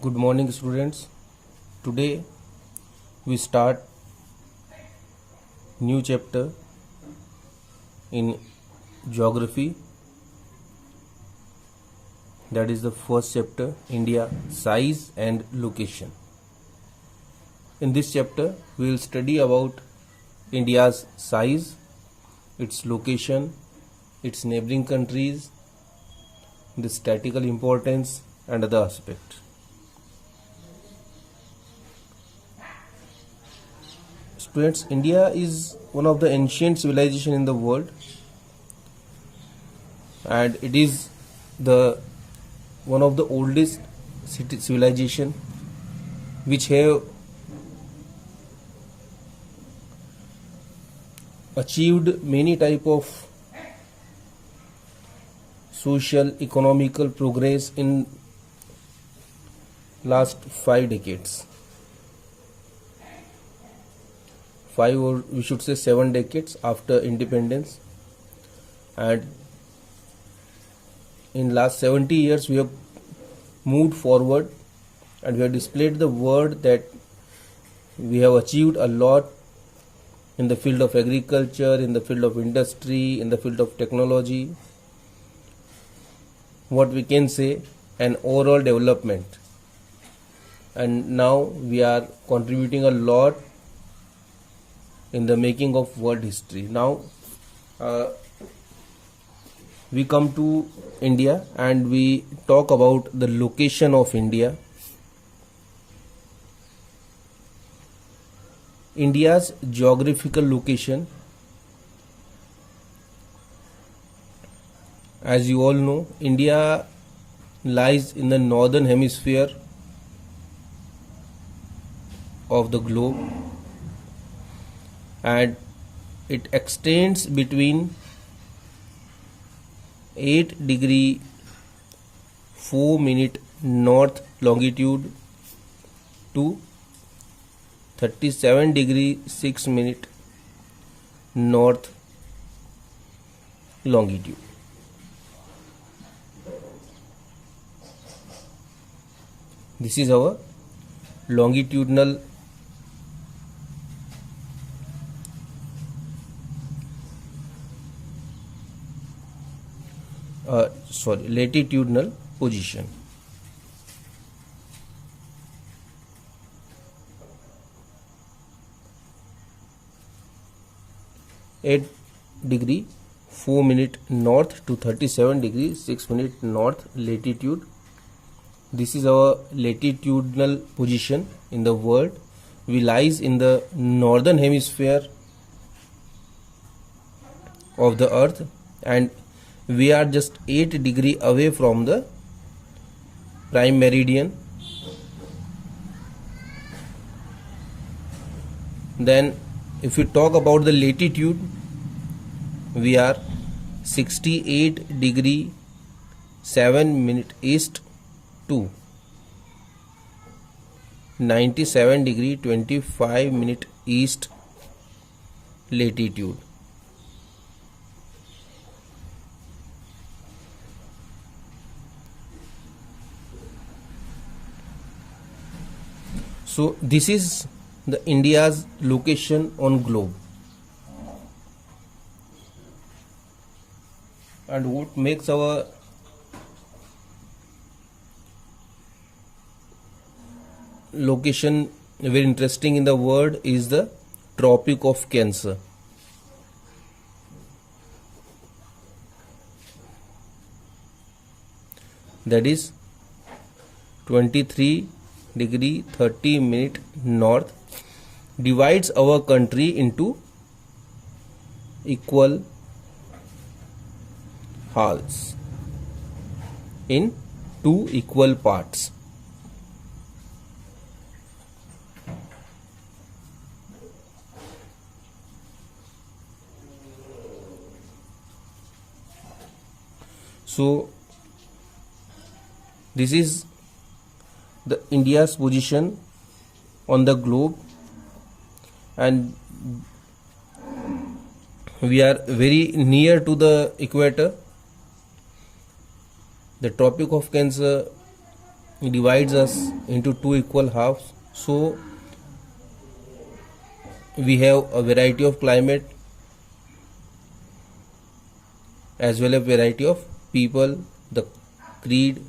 Good morning, students. Today we start new chapter in geography. That is the first chapter, India, size and location. In this chapter, we will study about India's size, its location, its neighboring countries, the statistical importance and other aspects. Students, India is one of the ancient civilization in the world, and it is the one of the oldest civilization which have achieved many type of social economical progress in last 5 decades. 5 or we should say 7 decades after independence, and in last 70 years we have moved forward and we have displayed the world that we have achieved a lot in the field of agriculture, in the field of industry, in the field of technology. What we can say, an overall development, and now we are contributing a lot in the making of world history. Now we come to India and we talk about the location of India. India's geographical location, as you all know, India lies in the northern hemisphere of the globe, and it extends between 8 degree 4 minute north longitude to 37 degree 6 minute north longitude. This is our longitudinal latitudinal position. Eight degree 4 minute north to 37 degree 6 minute north latitude. This is our latitudinal position in the world. We lies in the northern hemisphere of the earth, and we are just 8 degree away from the prime meridian. Then if we talk about the latitude, we are 68 degree 7 minute east to 97 degree 25 minute east latitude. So this is the India's location on globe. And what makes our location very interesting in the world is the Tropic of Cancer. That is 23 degree 30 minute north, divides our country into equal halves in 2 equal parts. So this is the India's position on the globe, and we are very near to the equator. The Tropic of Cancer divides us into two equal halves. So we have a variety of climate as well as variety of people, the creed,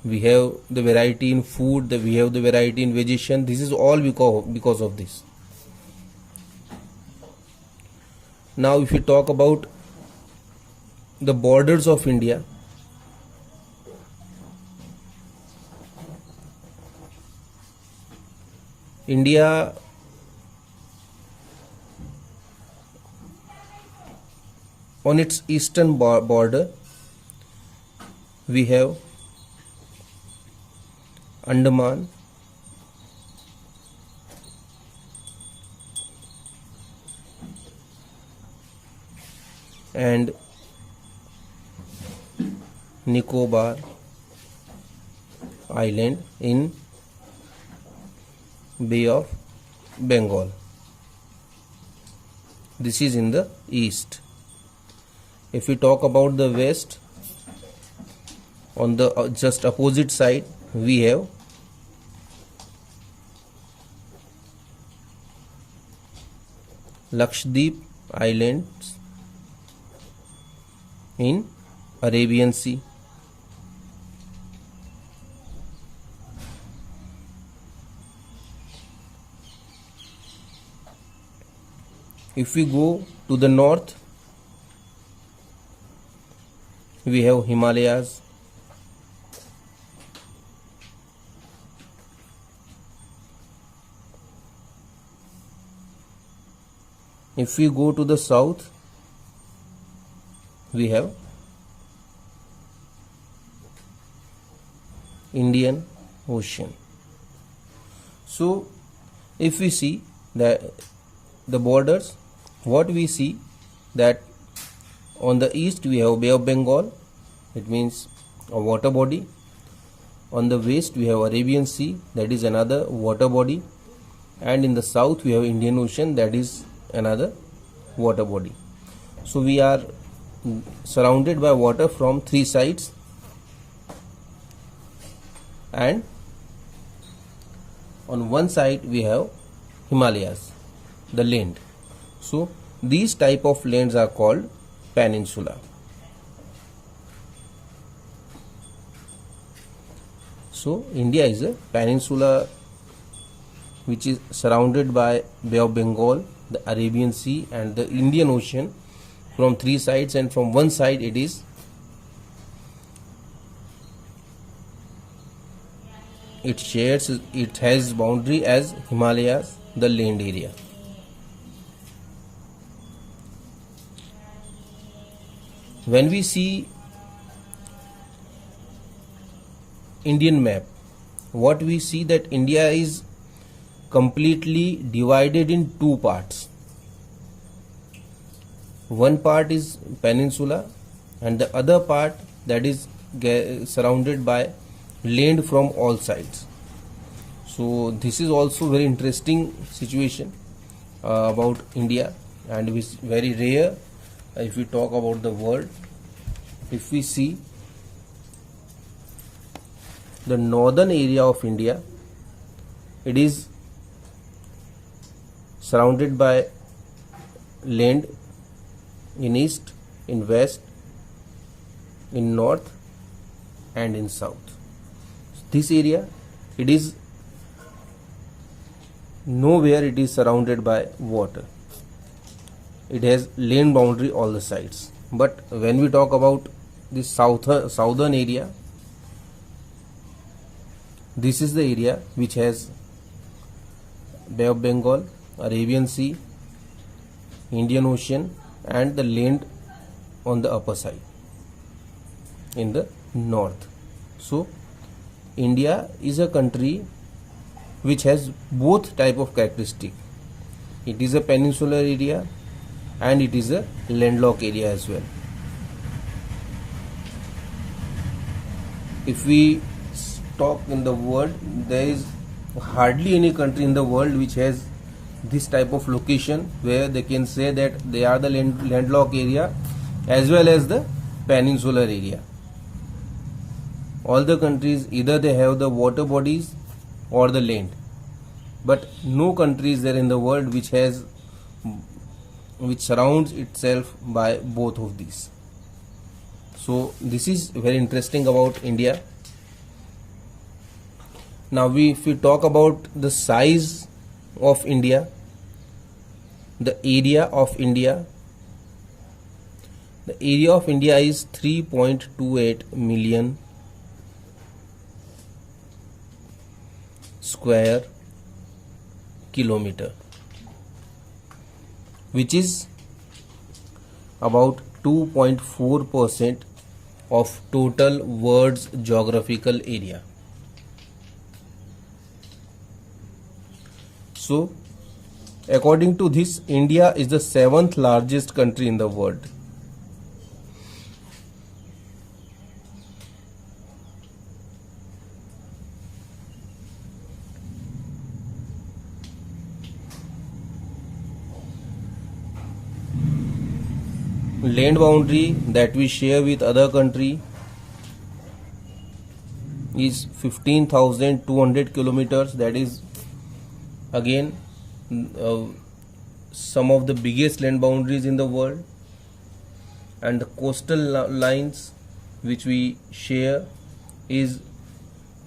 we have the variety in food, we have the variety in vegetation. This is all because of this. Now if we talk about the borders of India, India on its eastern border we have Andaman, and Nicobar Island in Bay of Bengal. This is in the east. If we talk about the west, on the just opposite side we have Lakshadweep Islands in Arabian Sea. If we go to the north, we have Himalayas, if we go to the south, we have Indian Ocean. So if we see that the borders, what we see that on the east we have Bay of Bengal, it means a water body. On the west we have Arabian Sea, that is another water body, and in the south we have Indian Ocean, that is another water body. So we are surrounded by water from three sides, and on one side we have Himalayas, the land. So these type of lands are called peninsula. So India is a peninsula which is surrounded by Bay of Bengal, the Arabian Sea and the Indian Ocean from three sides, and from one side it has boundary as Himalayas, the land area. When we see Indian map, what we see that India is completely divided in two parts. One part is peninsula and the other part that is surrounded by land from all sides. So this is also very interesting situation about India, and it is very rare if we talk about the world. If we see the northern area of India, it is surrounded by land in east, in west, in north and in south. This area, it is nowhere it is surrounded by water. It has land boundary all the sides. But when we talk about this southern area, this is the area which has Bay of Bengal, Arabian Sea, Indian Ocean and the land on the upper side in the north. So India is a country which has both type of characteristic. It is a peninsular area and it is a landlocked area as well. If we talk in the world, there is hardly any country in the world which has this type of location where they can say that they are the landlocked area as well as the peninsular area. all the countries, either they have the water bodies or the land, but no country is there in the world which surrounds itself by both of these. So this is very interesting about India. Now if we talk about the size of India, the area of India, the area of India is 3.28 million square kilometer, which is about 2.4% of total world's geographical area. So according to this, India is the 7th largest country in the world. Land boundary that we share with other country is 15,200 kilometers. That is again some of the biggest land boundaries in the world. And the coastal lines which we share is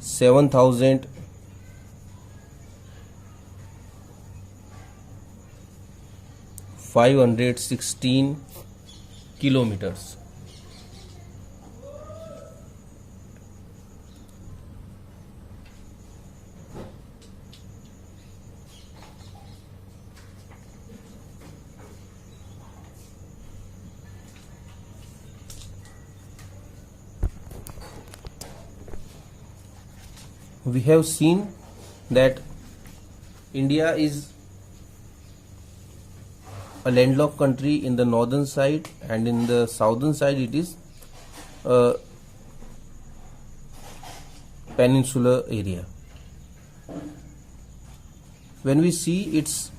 7,516 kilometers. We have seen that India is a landlocked country in the northern side, and in the southern side it is a peninsular area. When we see its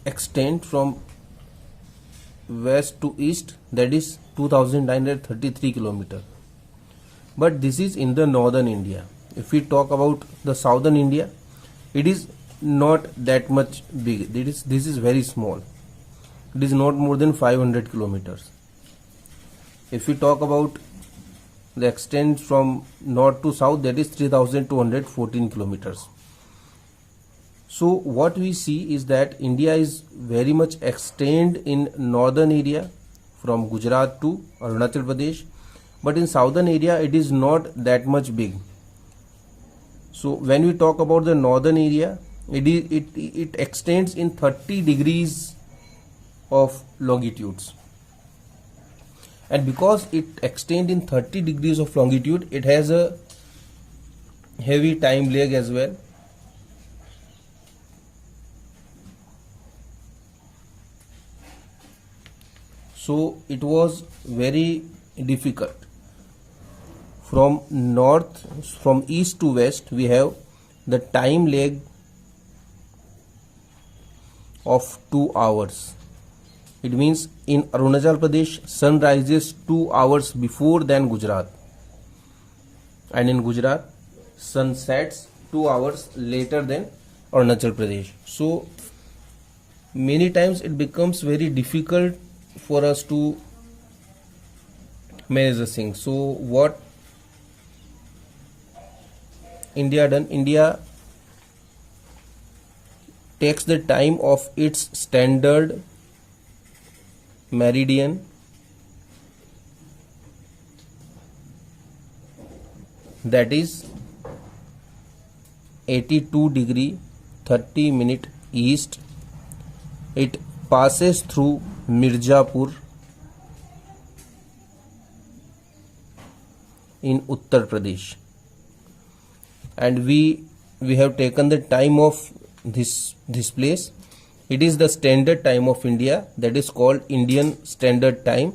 extent from west to east, that is 2,933 kilometers. But this is in the northern India. If we talk about the southern India, it is not that much big. This is very small. It is not more than 500 kilometers. If we talk about the extent from north to south, that is 3,214 kilometers. So what we see is that India is very much extended in northern area from Gujarat to Arunachal Pradesh, but in southern area it is not that much big. So when we talk about the northern area, it extends in 30 degrees of longitudes, and because it extends in 30 degrees of longitude, it has a heavy time lag as well. So it was very difficult. From east to west, we have the time lag of 2 hours. It means in Arunachal Pradesh, sun rises 2 hours before than Gujarat, and in Gujarat, sun sets 2 hours later than Arunachal Pradesh. So many times it becomes very difficult for us to manage the thing. So what India done? India takes the time of its standard meridian, that is 82 degree 30 minute east. It passes through Mirzapur in Uttar Pradesh, and we have taken the time of this place. It is the standard time of India, that is called Indian Standard Time,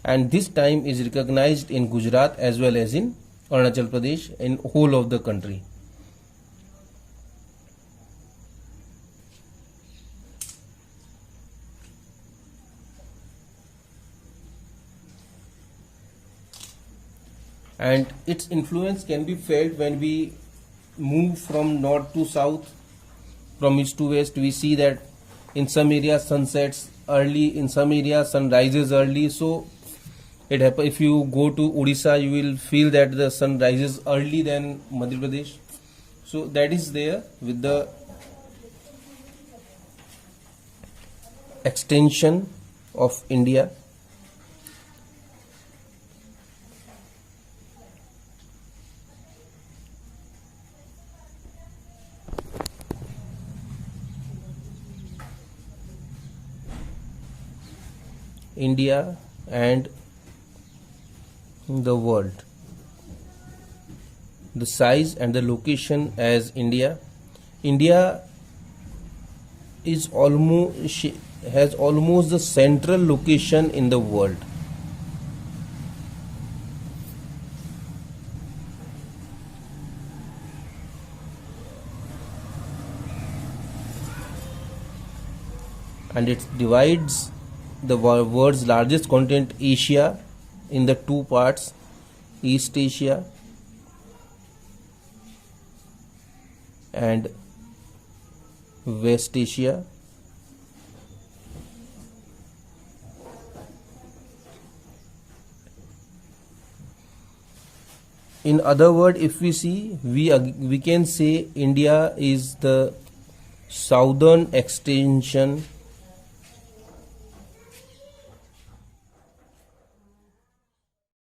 and this time is recognized in Gujarat as well as in Arunachal Pradesh, in whole of the country. and its influence can be felt when we move from north to south, from east to west. We see that in some areas sun sets early, in some areas sun rises early. So it happen, if you go to Odisha, you will feel that the sun rises early than Madhya Pradesh. So that is there with the extension of India. India and the world. The size and the location as India. India is almost has almost the central location in the world. And it divides the world's largest continent Asia in the two parts, East Asia and West Asia. In other words, if we see, we can say India is the southern extension